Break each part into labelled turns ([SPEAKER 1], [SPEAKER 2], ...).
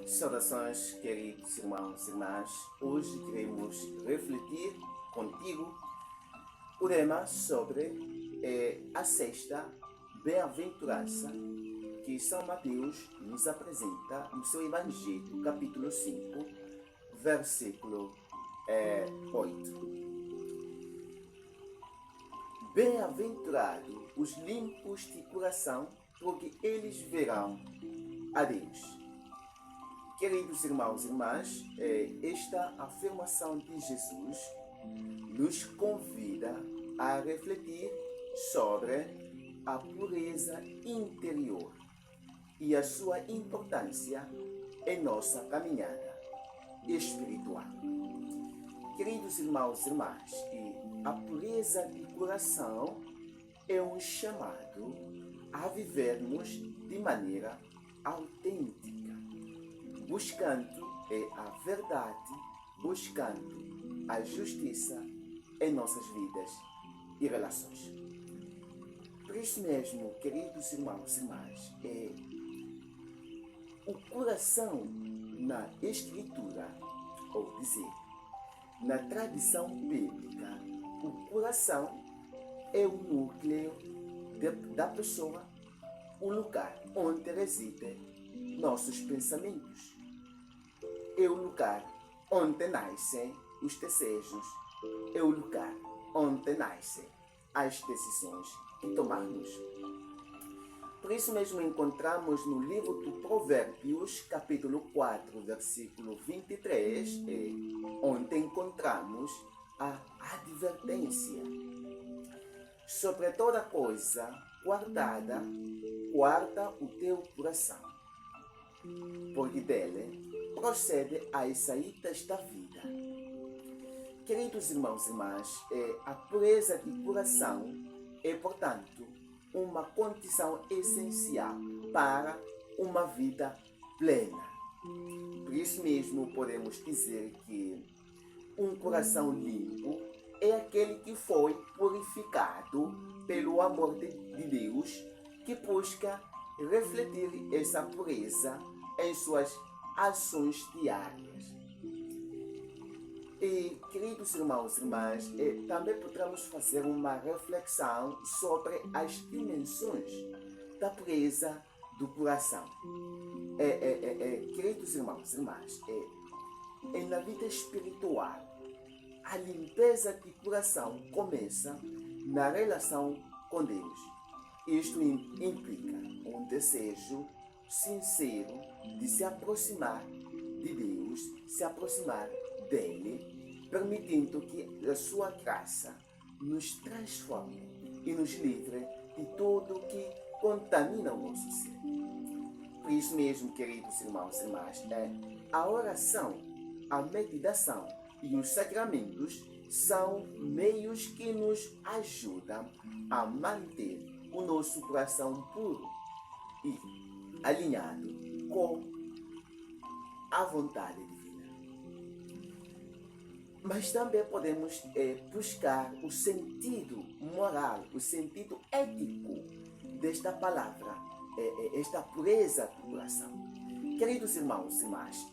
[SPEAKER 1] Saudações, queridos irmãos e irmãs. Hoje queremos refletir contigo o tema sobre a sexta bem-aventurança que São Mateus nos apresenta no seu Evangelho, capítulo 5, versículo 8. Bem-aventurados os limpos de coração, porque eles verão a Deus. Queridos irmãos e irmãs, esta afirmação de Jesus nos convida a refletir sobre a pureza interior e a sua importância em nossa caminhada espiritual. Queridos irmãos e irmãs, a pureza de coração é um chamado a vivermos de maneira autêntica, buscando a verdade, buscando a justiça em nossas vidas e relações. Por isso mesmo, queridos irmãos e irmãs, o coração na Escritura, ou dizer, na tradição bíblica, o coração é o núcleo da pessoa, o lugar onde residem nossos pensamentos. É o lugar onde nascem os desejos, é o lugar onde nascem as decisões que tomamos. Por isso mesmo encontramos no livro do Provérbios, capítulo 4, versículo 23, onde encontramos a advertência. Sobre toda coisa guardada, guarda o teu coração, porque dele procede as saídas da vida. Queridos irmãos e irmãs, a pureza de coração é, portanto, uma condição essencial para uma vida plena. Por isso mesmo podemos dizer que um coração limpo é aquele que foi purificado pelo amor de Deus, que busca refletir essa pureza em suas ações diárias. E, queridos irmãos e irmãs, também podemos fazer uma reflexão sobre as dimensões da pureza do coração. Queridos irmãos e irmãs, na vida espiritual, a limpeza de coração começa na relação com Deus. Isto implica um desejo sincero de se aproximar de Deus, se aproximar dele, permitindo que a sua graça nos transforme e nos livre de tudo que contamina o nosso ser. Por isso mesmo, queridos irmãos e irmãs, a oração, a meditação e os sacramentos são meios que nos ajudam a manter o nosso coração puro e alinhado com a vontade divina. Mas também podemos buscar o sentido moral, o sentido ético desta palavra, esta pureza do coração. Queridos irmãos e irmãs,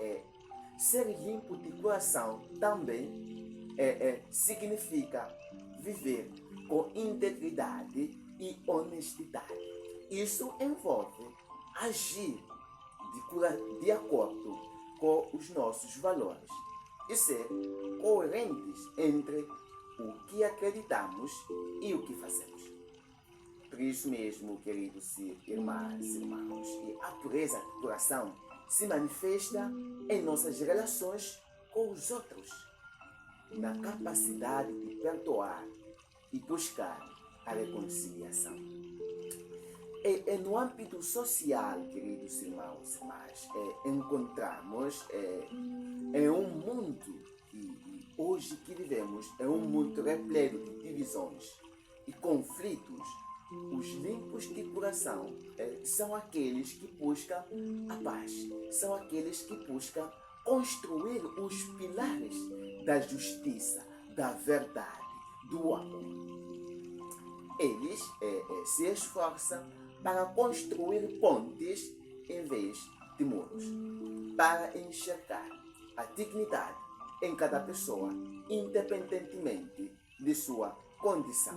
[SPEAKER 1] ser limpo de coração também significa viver com integridade e honestidade. Isso envolve agir de acordo com os nossos valores e ser coerentes entre o que acreditamos e o que fazemos. Por isso mesmo, queridos irmãs e irmãos, a pureza do coração se manifesta em nossas relações com os outros, na capacidade de perdoar e buscar a reconciliação. No âmbito social, queridos irmãos e irmãs, encontramos em um mundo que hoje que vivemos, é um mundo repleto de divisões e conflitos. Os limpos de coração são aqueles que buscam a paz, são aqueles que buscam construir os pilares da justiça, da verdade, do amor. Eles se esforçam para construir pontes em vez de muros, para enxergar a dignidade em cada pessoa, independentemente de sua condição.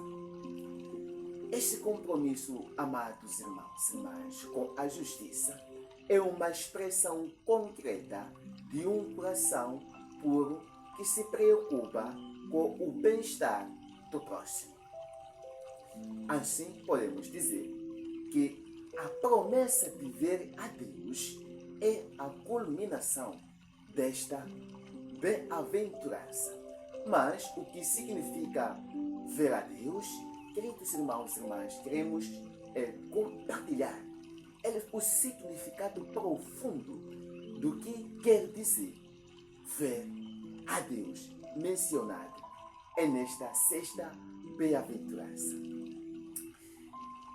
[SPEAKER 1] Este compromisso, amados irmãos e irmãs, com a justiça é uma expressão concreta de um coração puro que se preocupa com o bem-estar do próximo. Assim, podemos dizer que a promessa de ver a Deus é a culminação desta bem-aventurança. Mas o que significa ver a Deus, queridos irmãos e irmãs, queremos compartilhar o significado profundo do que quer dizer ver a Deus mencionado nesta sexta bem-aventurança.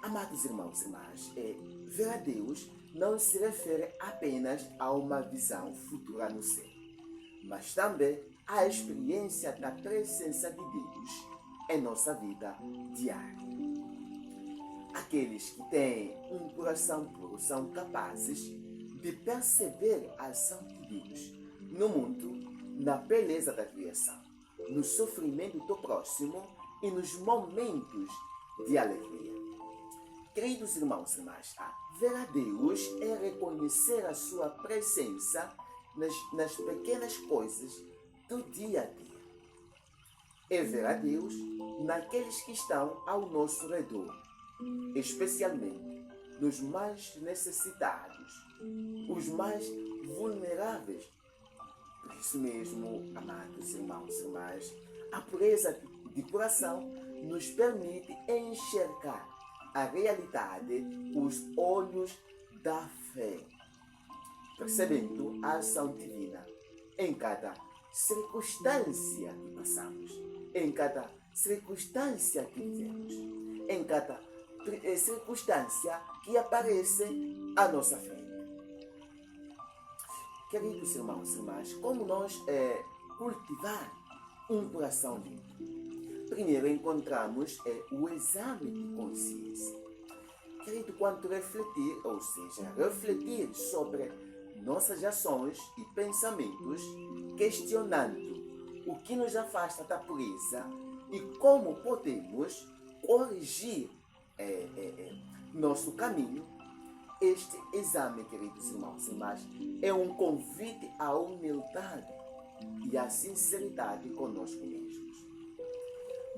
[SPEAKER 1] Amados irmãos e irmãs, ver a Deus não se refere apenas a uma visão futura no céu, mas também à experiência da presença de Deus em nossa vida diária. Aqueles que têm um coração puro são capazes de perceber a ação de Deus no mundo, na beleza da criação, no sofrimento do próximo e nos momentos de alegria. Queridos irmãos e irmãs, ver a Deus é reconhecer a sua presença nas pequenas coisas do dia a dia. É ver a Deus naqueles que estão ao nosso redor, especialmente nos mais necessitados, os mais vulneráveis. Por isso mesmo, amados irmãos e irmãs, a pureza de coração nos permite enxergar a realidade com os olhos da fé, percebendo a ação divina em cada circunstância que passamos, em cada circunstância que vivemos, em cada circunstância que aparece à nossa frente. Queridos irmãos e irmãs, como nós cultivar um coração limpo? Primeiro encontramos o exame de consciência. Querido, quanto refletir, ou seja, refletir sobre nossas ações e pensamentos, questionando o que nos afasta da pureza e como podemos corrigir nosso caminho. Este exame, queridos irmãos e irmãs, é um convite à humildade e à sinceridade conosco mesmos.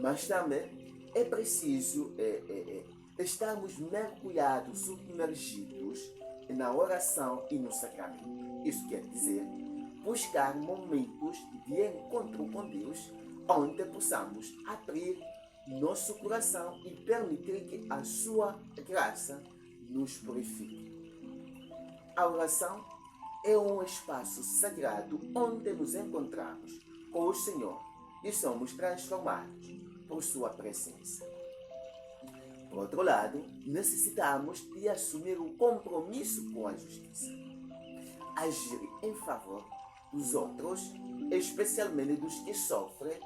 [SPEAKER 1] Mas também é preciso estarmos mergulhados, submergidos na oração e no sacramento. Isso quer dizer buscar momentos de encontro com Deus, onde possamos abrir nosso coração e permitir que a sua graça nos purifique. A oração é um espaço sagrado onde nos encontramos com o Senhor e somos transformados por sua presença. Por outro lado, necessitamos de assumir o compromisso com a justiça. Agir em favor dos outros, especialmente dos que sofrem,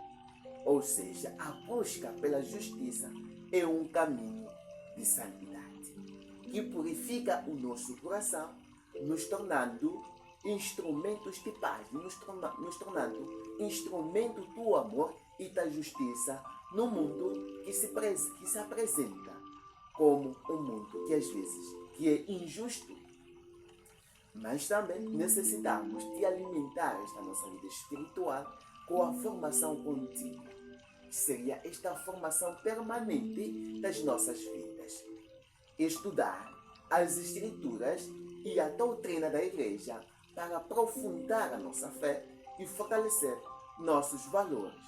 [SPEAKER 1] ou seja, a busca pela justiça é um caminho de santidade que purifica o nosso coração, nos tornando instrumentos de paz, nos tornando instrumento do amor e da justiça no mundo que se apresenta como um mundo que às vezes é injusto. Mas também necessitamos de alimentar esta nossa vida espiritual com a formação contínua, que seria esta formação permanente das nossas vidas. Estudar as Escrituras e a doutrina da Igreja para aprofundar a nossa fé e fortalecer nossos valores.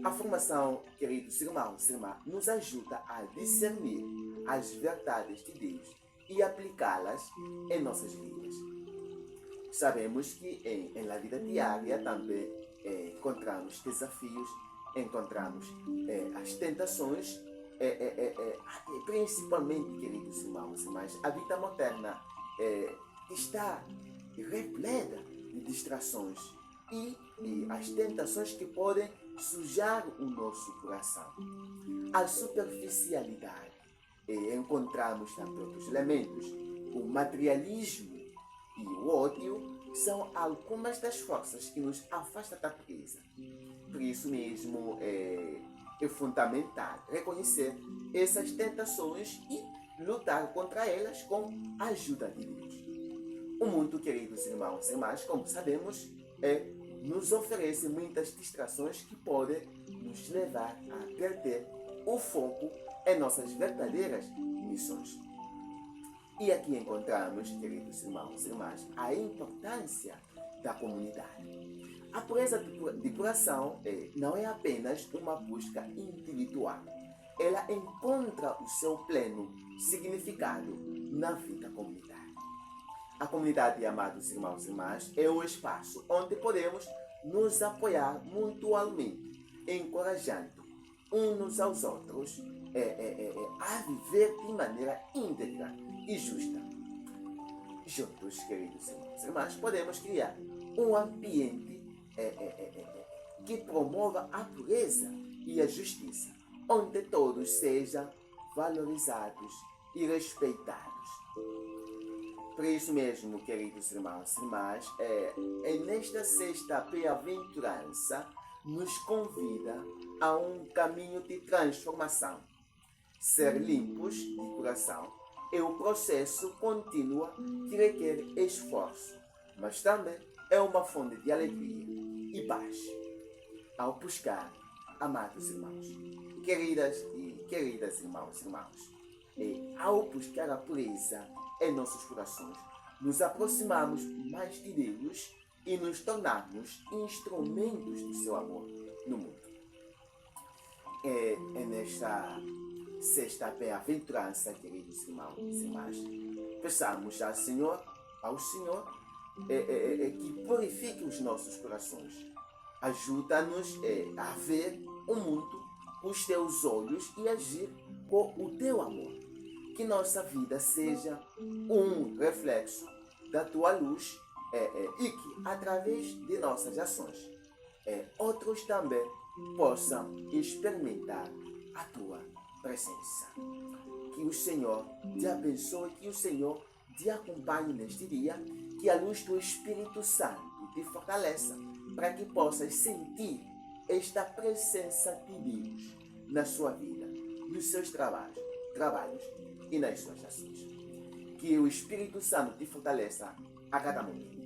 [SPEAKER 1] A formação, queridos irmãos e irmãs, nos ajuda a discernir as verdades de Deus e aplicá-las em nossas vidas. Sabemos que na vida diária também encontramos desafios, encontramos as tentações, principalmente, queridos irmãos e irmãs, a vida moderna está repleta de distrações e as tentações que podem sujar o nosso coração. a superficialidade. E encontramos também outros elementos. O materialismo e o ódio são algumas das forças que nos afastam da presa. Por isso mesmo é fundamental reconhecer essas tentações e lutar contra elas com a ajuda de Deus. O mundo, queridos irmãos e irmãs, como sabemos, nos oferece muitas distrações que podem nos levar a perder o foco em nossas verdadeiras missões. E aqui encontramos, queridos irmãos e irmãs, a importância da comunidade. A pureza de coração não é apenas uma busca individual. Ela encontra o seu pleno significado na vida comunitária. A comunidade, amados irmãos e irmãs, é o espaço onde podemos nos apoiar mutuamente, encorajando uns aos outros a viver de maneira íntegra e justa. Juntos, queridos irmãos e irmãs, podemos criar um ambiente que promova a pureza e a justiça, onde todos sejam valorizados e respeitados. Por isso mesmo, queridos irmãos e irmãs, nesta sexta bem-aventurança nos convida a um caminho de transformação. Ser limpos de coração é um processo contínuo que requer esforço, mas também é uma fonte de alegria e paz. Ao buscar, amados irmãos, queridas irmãos e irmãos, ao buscar a pureza em nossos corações, nos aproximamos mais de Deus e nos tornamos instrumentos do seu amor no mundo. Nesta sexta bem-aventurança, queridos irmãos e irmãs, peçamos ao Senhor que purifique os nossos corações. Ajuda-nos a ver o mundo com os teus olhos e agir com o teu amor. Que nossa vida seja um reflexo da tua luz e que, através de nossas ações, outros também possam experimentar a tua presença. Que o Senhor te abençoe, que o Senhor te acompanhe neste dia, que a luz do Espírito Santo te fortaleça para que possas sentir esta presença de Deus na sua vida, nos seus trabalhos e nas suas ações. Que o Espírito Santo te fortaleça a cada momento.